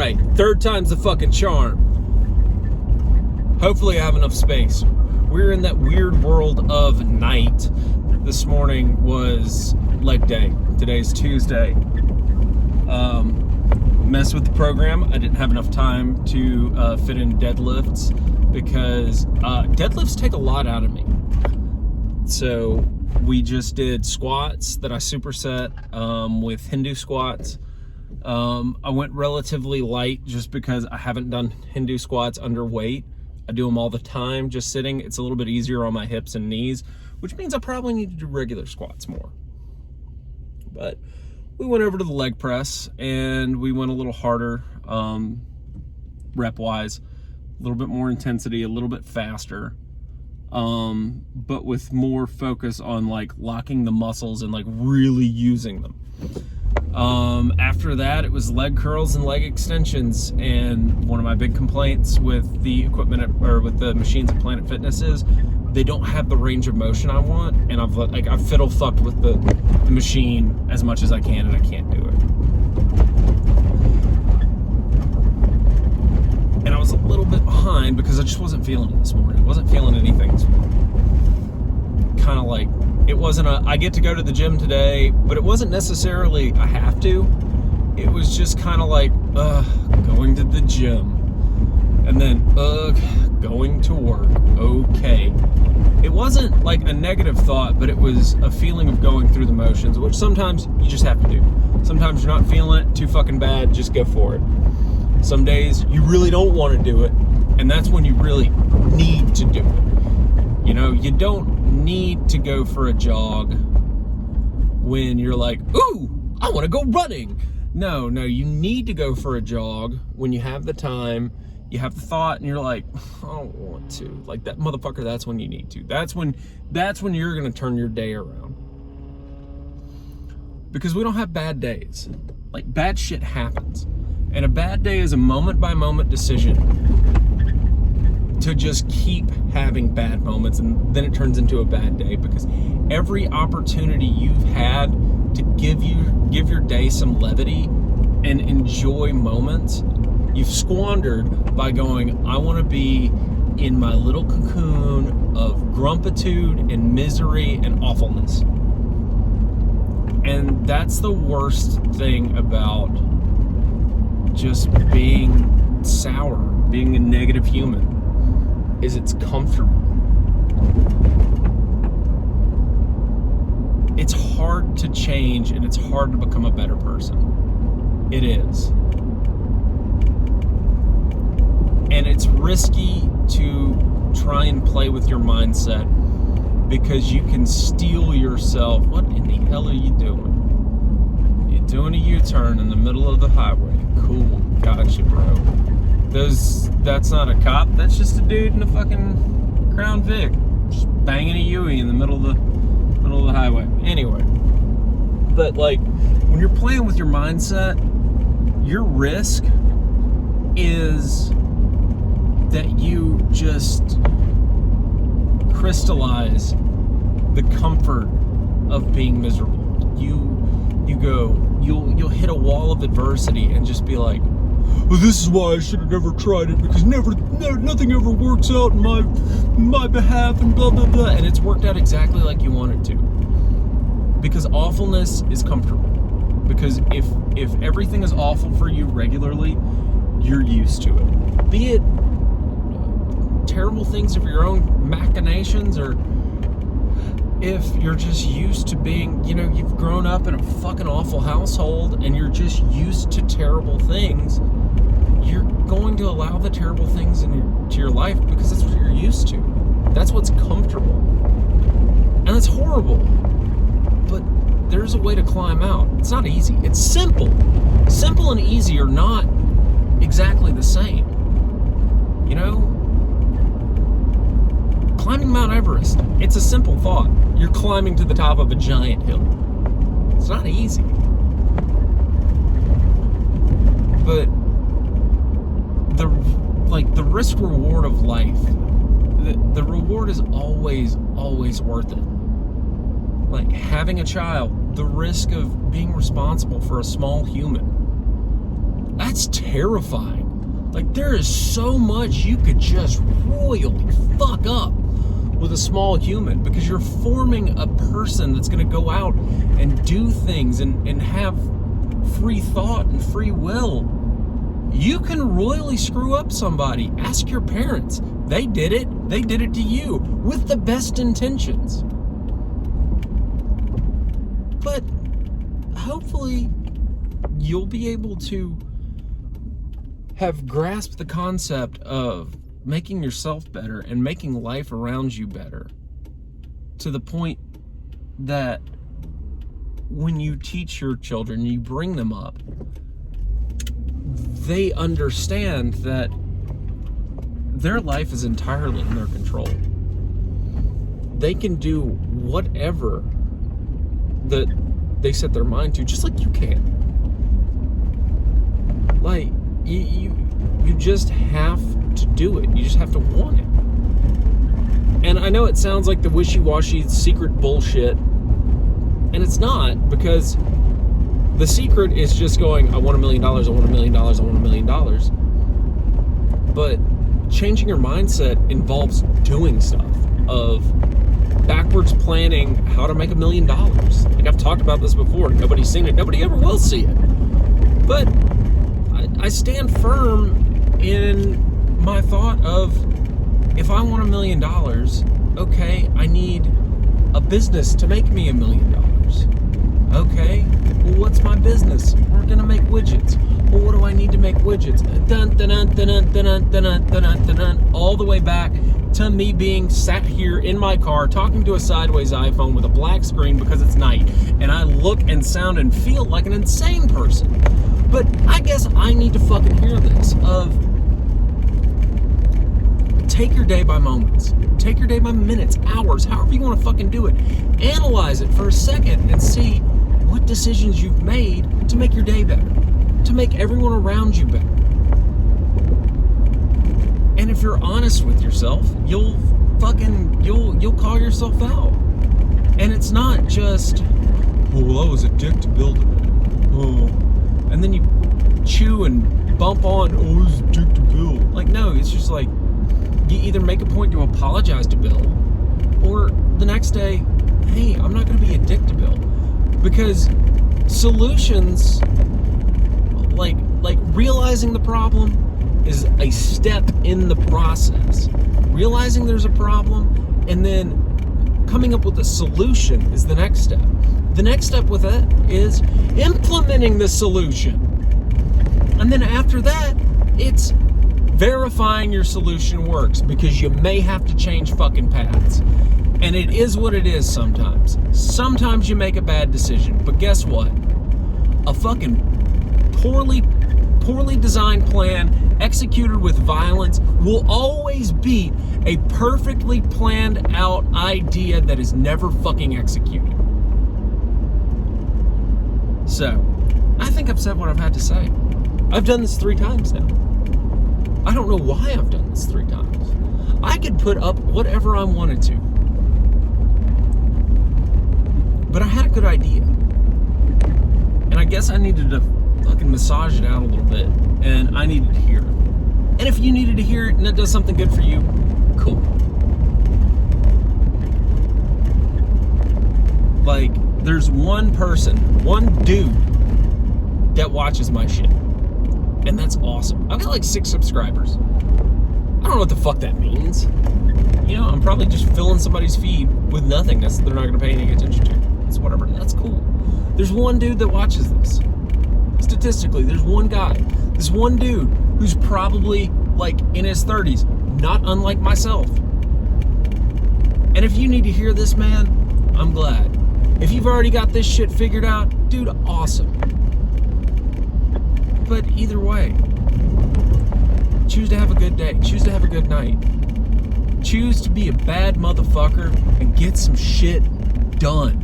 right, third time's the fucking charm. Hopefully I have enough space. We're in that weird world of night. This morning was leg day. Today's Tuesday. Messed with the program. I didn't have enough time to fit in deadlifts because deadlifts take a lot out of me. So we just did squats that I superset with Hindu squats. I went relatively light just because I haven't done Hindu squats under weight. I do them all the time just sitting. It's a little bit easier on my hips and knees, which means I probably need to do regular squats more. But we went over to the leg press and we went a little harder rep wise, a little bit more intensity, a little bit faster, but with more focus on like locking the muscles and like really using them. After that, it was leg curls and leg extensions, and one of my big complaints with the equipment with the machines at Planet Fitness is they don't have the range of motion I want, and I've fiddle fucked with the machine as much as I can, and I can't do it. And I was a little bit behind because I just wasn't feeling it this morning. I wasn't feeling anything. Kind of like, it wasn't I get to go to the gym today, but it wasn't necessarily I have to. It was just kind of like, going to the gym. And then, going to work. Okay. It wasn't like a negative thought, but it was a feeling of going through the motions, which sometimes you just have to do. Sometimes you're not feeling it too fucking bad, just go for it. Some days you really don't want to do it, and that's when you really need to do it. You know, you don't need to go for a jog when you're like, ooh, I want to go running. No, you need to go for a jog when you have the time, you have the thought, and you're like, I don't want to. Like that motherfucker, that's when you need to. That's when you're going to turn your day around. Because we don't have bad days. Like, bad shit happens. And a bad day is a moment-by-moment decision to just keep having bad moments, and then it turns into a bad day, because every opportunity you've had to give your day some levity and enjoy moments, you've squandered by going, I want to be in my little cocoon of grumpitude and misery and awfulness. And that's the worst thing about just being sour, being a negative human, is it's comfortable. It's hard to change, and it's hard to become a better person. It is. And it's risky to try and play with your mindset, because you can steel yourself. What in the hell are you doing? You're doing a U-turn in the middle of the highway. Cool. Gotcha, bro. That's not a cop. That's just a dude in a fucking Crown Vic, just banging a Yui in the middle of the highway. Anyway, but like, when you're playing with your mindset, your risk is that you just crystallize the comfort of being miserable. You'll hit a wall of adversity and just be like, well, this is why I should have never tried it, because nothing ever works out in my behalf, and blah blah blah. And it's worked out exactly like you want it to, because awfulness is comfortable. Because if everything is awful for you regularly, you're used to it. Be it terrible things of your own machinations, or if you're just used to being, you've grown up in a fucking awful household and you're just used to terrible things, you're going to allow the terrible things into your life because that's what you're used to. That's what's comfortable. And it's horrible. But there's a way to climb out. It's not easy. It's simple. Simple and easy are not exactly the same. Climbing Mount Everest, it's a simple thought. You're climbing to the top of a giant hill. It's not easy. But the risk reward of life, the reward is always worth it. Like having a child, the risk of being responsible for a small human, That's terrifying. Like, there is so much you could just royally fuck up with a small human, because you're forming a person that's going to go out and do things and have free thought and free will. You can royally screw up somebody. Ask your parents. They did it. They did it to you with the best intentions. But hopefully you'll be able to have grasped the concept of making yourself better and making life around you better, to the point that when you teach your children, you bring them up, they understand that their life is entirely in their control. They can do whatever that they set their mind to, just like you can. Like, you just have to do it. You just have to want it. And I know it sounds like the wishy-washy secret bullshit, and it's not, because the secret is just going, I want $1 million, I want $1 million, I want $1 million. But changing your mindset involves doing stuff, of backwards planning how to make $1 million. Like, I've talked about this before. Nobody's seen it. Nobody ever will see it. But I stand firm in my thought of, if I want $1 million, okay, I need a business to make me $1 million. Okay, well, what's my business? We're gonna make widgets. Well, what do I need to make widgets? Dun, dun, dun, dun, dun, dun, dun, dun, dun, dun, dun, all the way back to me being sat here in my car talking to a sideways iPhone with a black screen because it's night, and I look and sound and feel like an insane person. But I guess I need to fucking hear this, of take your day by moments. Take your day by minutes, hours, however you want to fucking do it. Analyze it for a second and see what decisions you've made to make your day better, to make everyone around you better. And if you're honest with yourself, you'll call yourself out. And it's not just, oh, well, I was a dick to Bill today. Oh, and then you chew and bump on, oh, I was a dick to Bill. Like, no, it's just like, you either make a point to apologize to Bill, or the next day, hey, I'm not going to be a dick to Bill. Because solutions, like realizing the problem is a step in the process. Realizing there's a problem and then coming up with a solution is the next step. The next step with it is implementing the solution. And then after that, it's verifying your solution works, because you may have to change fucking paths. And it is what it is sometimes. Sometimes you make a bad decision, but guess what? A fucking poorly designed plan executed with violence will always beat a perfectly planned out idea that is never fucking executed. So, I think I've said what I've had to say. I've done this 3 times now. I don't know why I've done this 3 times. I could put up whatever I wanted to. But I had a good idea. And I guess I needed to fucking massage it out a little bit. And I needed to hear it. And if you needed to hear it and it does something good for you, cool. Like, there's one person, one dude that watches my shit. And that's awesome. I've got like 6 subscribers. I don't know what the fuck that means. You know, I'm probably just filling somebody's feed with nothingness that they're not going to pay any attention to. It's whatever. That's cool. There's one dude that watches this. Statistically, there's one guy. This one dude who's probably like in his 30s, not unlike myself. And if you need to hear this, man, I'm glad. If you've already got this shit figured out, dude, awesome. But either way, choose to have a good day. Choose to have a good night. Choose to be a bad motherfucker and get some shit done.